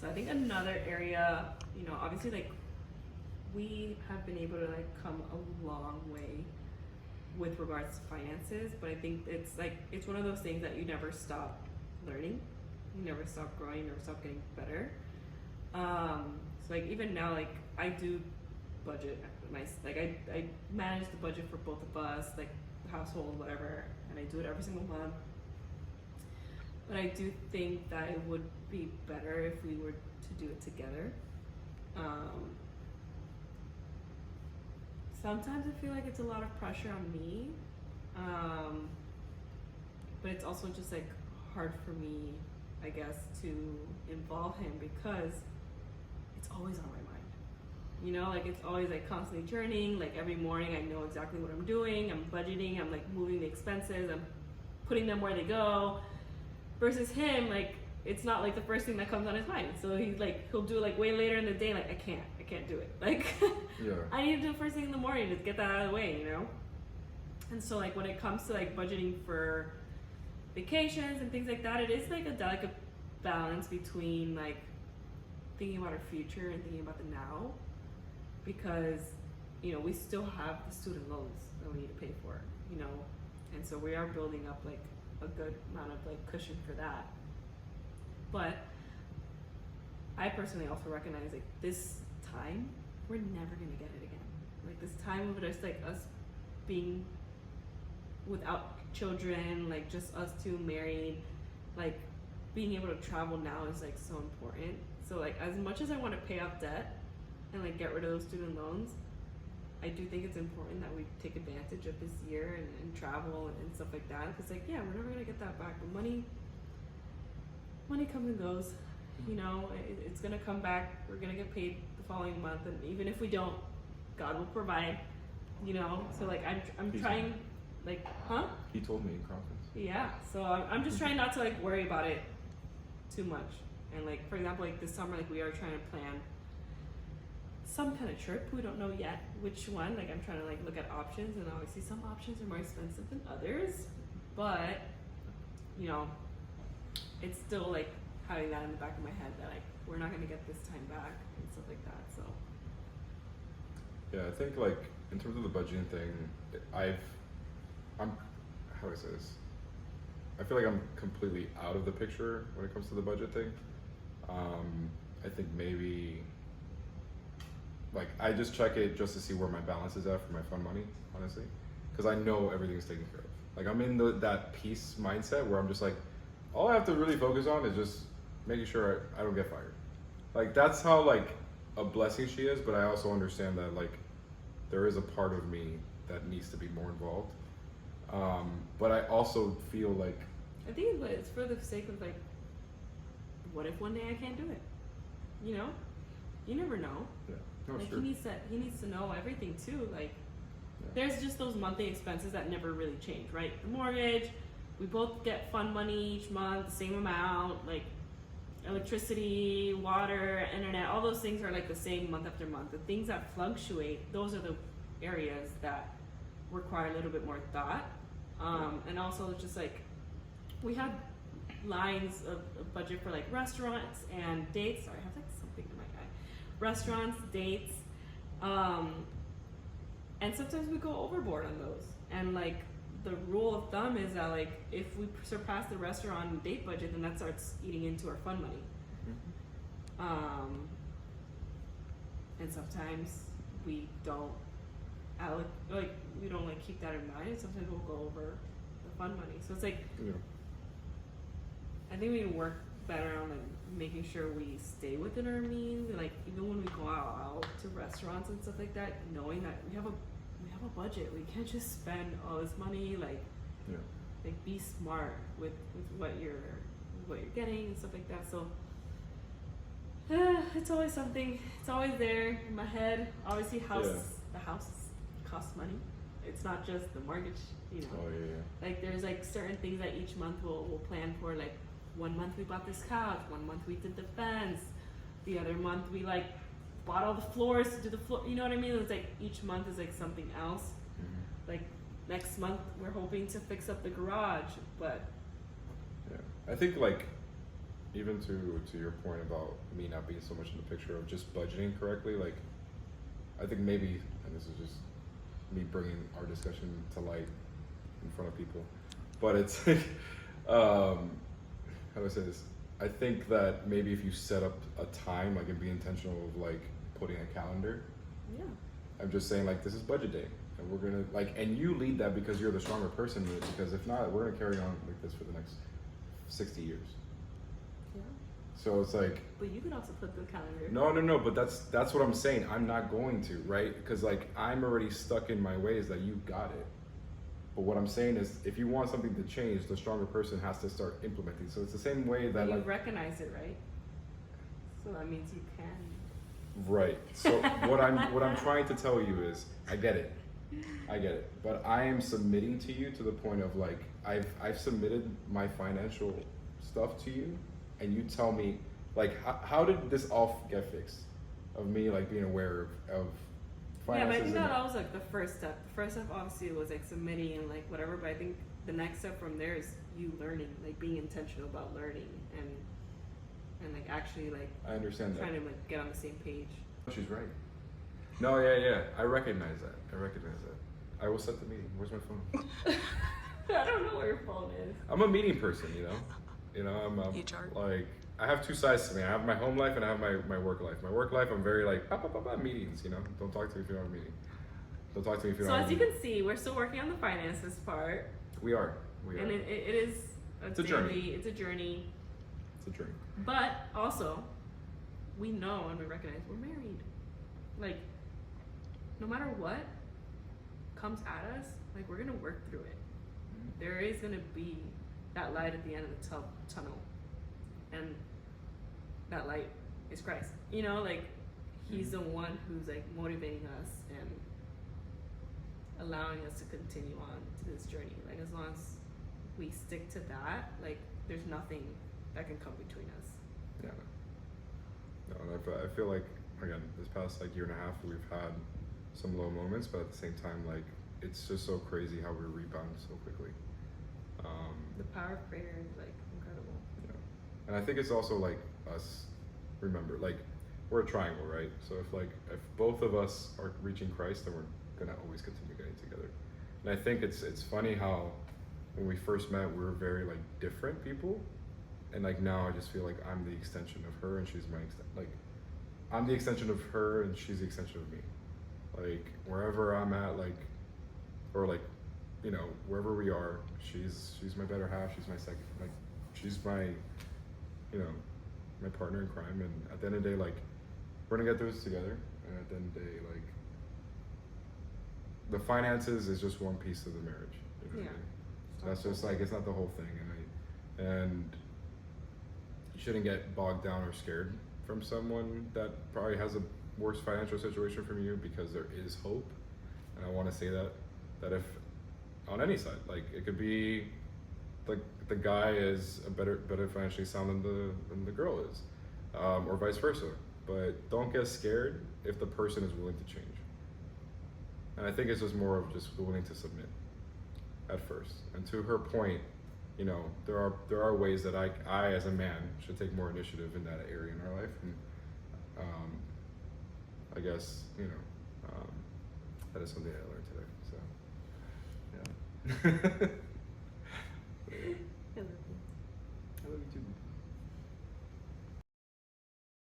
So I think another area, you know, obviously like we have been able to like come a long way with regards to finances, but I think it's like it's one of those things that you never stop learning, you never stop growing, you never stop getting better. So like even now, like I do budget like I manage the budget for both of us, like the household, whatever, and I do it every single month. But I do think that it would be better if we were to do it together. Sometimes I feel like it's a lot of pressure on me, but it's also just like hard for me, I guess, to involve him because it's always on my mind. You know, like it's always like constantly churning. Like every morning, I know exactly what I'm doing. I'm budgeting. I'm like moving the expenses. I'm putting them where they go. Versus him, like it's not like the first thing that comes on his mind. So he's like he'll do it like way later in the day. Like I can't do it. Like yeah. I need to do it first thing in the morning to get that out of the way, you know. And so like when it comes to like budgeting for vacations and things like that, it is like a delicate balance between like thinking about our future and thinking about the now, because you know we still have the student loans that we need to pay for, you know, and so we are building up like a good amount of like cushion for that. But I personally also recognize like this time we're never gonna get it again. Like this time of just like us being without children, like just us two married, like being able to travel now is like so important. So like as much as I want to pay off debt and like get rid of those student loans, I do think it's important that we take advantage of this year and travel and stuff like that. Because like, yeah, we're never gonna get that back. But money comes and goes. You know, it's gonna come back. We're gonna get paid the following month, and even if we don't, God will provide. You know, so like I'm trying, like, huh? He told me in conference. Yeah. So I'm just trying not to like worry about it too much. And like for example, like this summer, like we are trying to plan some kind of trip. We don't know yet which one. Like I'm trying to like look at options, and obviously some options are more expensive than others, but you know, it's still like having that in the back of my head that like we're not gonna get this time back and stuff like that. So yeah, I think like in terms of the budgeting thing, I'm how do I say this? I feel like I'm completely out of the picture when it comes to the budget thing. I think maybe like I just check it just to see where my balance is at for my fund money, honestly, because I know everything's taken care of. Like I'm in that peace mindset where I'm just like, all I have to really focus on is just making sure I don't get fired. Like that's how like a blessing she is, but I also understand that like there is a part of me that needs to be more involved. But I also feel like I think it's for the sake of like, what if one day I can't do it? You know, you never know. Yeah, no, like sure. he needs to know everything too. Like there's just those monthly expenses that never really change, right? The mortgage, we both get fund money each month, the same amount. Like electricity, water, internet, all those things are like the same month after month. The things that fluctuate, those are the areas that require a little bit more thought. And also just like we have lines of budget for like restaurants and dates. Sorry, I have like something in my eye. Restaurants, dates, and sometimes we go overboard on those. And like the rule of thumb is that like if we surpass the restaurant and date budget, then that starts eating into our fund money. And sometimes we don't keep that in mind. Sometimes we'll go over the fund money. So it's like I think we can work better on like making sure we stay within our means, and like even when we go out to restaurants and stuff like that, knowing that we have a budget. We can't just spend all this money. Like be smart with what you're getting and stuff like that. So it's always something. It's always there in my head. Obviously, the house costs money. It's not just the mortgage, you know. Oh yeah. Like there's like certain things that each month we'll plan for. Like 1 month we bought this couch. 1 month we did the fence. The other month we like bought all the floors to do the floor. You know what I mean? It's like each month is like something else. Mm-hmm. Like next month we're hoping to fix up the garage, but yeah, I think like even to your point about me not being so much in the picture of just budgeting correctly, like I think maybe, and this is just me bringing our discussion to light in front of people, but it's like, how do I say this? I think that maybe if you set up a time, like, and be intentional of like putting a calendar. Yeah. I'm just saying, like, this is budget day, and we're gonna like, and you lead that because you're the stronger person in it. Because if not, we're gonna carry on like this for the next 60 years. Yeah. So it's like. But you can also put the calendar. No. But that's what I'm saying. I'm not going to, right? Because like I'm already stuck in my ways that you got it. But what I'm saying is, if you want something to change, the stronger person has to start implementing. So it's the same way that you like. recognize it, right? So that means you can. Right. So what I'm trying to tell you is, I get it, but I am submitting to you to the point of like I've submitted my financial stuff to you, and you tell me like how did this all get fixed? Of me like being aware of finances. Yeah, but I think that was like the first step. The first step obviously was like submitting and like whatever. But I think the next step from there is you learning, like being intentional about learning and like actually like I understand trying that. to like get on the same page. She's right. No, yeah. I recognize that. I will set the meeting. Where's my phone? I don't know where your phone is. I'm a meeting person, I'm like, I have two sides to me. I have my home life and I have my work life. My work life, I'm very like, meetings, Don't talk to me if you don't have a meeting. Don't talk to me if you don't So have a as you meeting. can see, we're still working on the finances part. We are. And it is It's a journey. It's a journey. It's a journey. But also, we know and we recognize we're married. Like, no matter what comes at us, like we're gonna work through it. There is gonna be that light at the end of the tunnel, and that light is Christ. Like He's the one who's like motivating us and allowing us to continue on to this journey. Like as long as we stick to that, like there's nothing that can come between us. Yeah. No, and I feel like, again, this past like year and a half, we've had some low moments, but at the same time, like it's just so crazy how we rebound so quickly. The power of prayer is like incredible. Yeah. And I think it's also like us, remember, like we're a triangle, right? So if both of us are reaching Christ, then we're gonna always continue getting together. And I think it's funny how when we first met, we were very like different people. And like now I just feel like I'm the extension of her and she's my like I'm the extension of her and she's the extension of me. Like wherever I'm at, like, or like, wherever we are, she's my better half, she's my second, like she's my, my partner in crime. And at the end of the day, like we're gonna get through this together. And at the end of the day, like the finances is just one piece of the marriage. Yeah. That's just like, it's not the whole thing. And you shouldn't get bogged down or scared from someone that probably has a worse financial situation from you, because there is hope. And I want to say that if on any side, like it could be like the guy is a better financially sound than the girl is, or vice versa. But don't get scared if the person is willing to change. And I think it's just more of just willing to submit at first. And to her point, there are ways that I as a man should take more initiative in that area in our life. And I guess, that is something I learned today. So, yeah.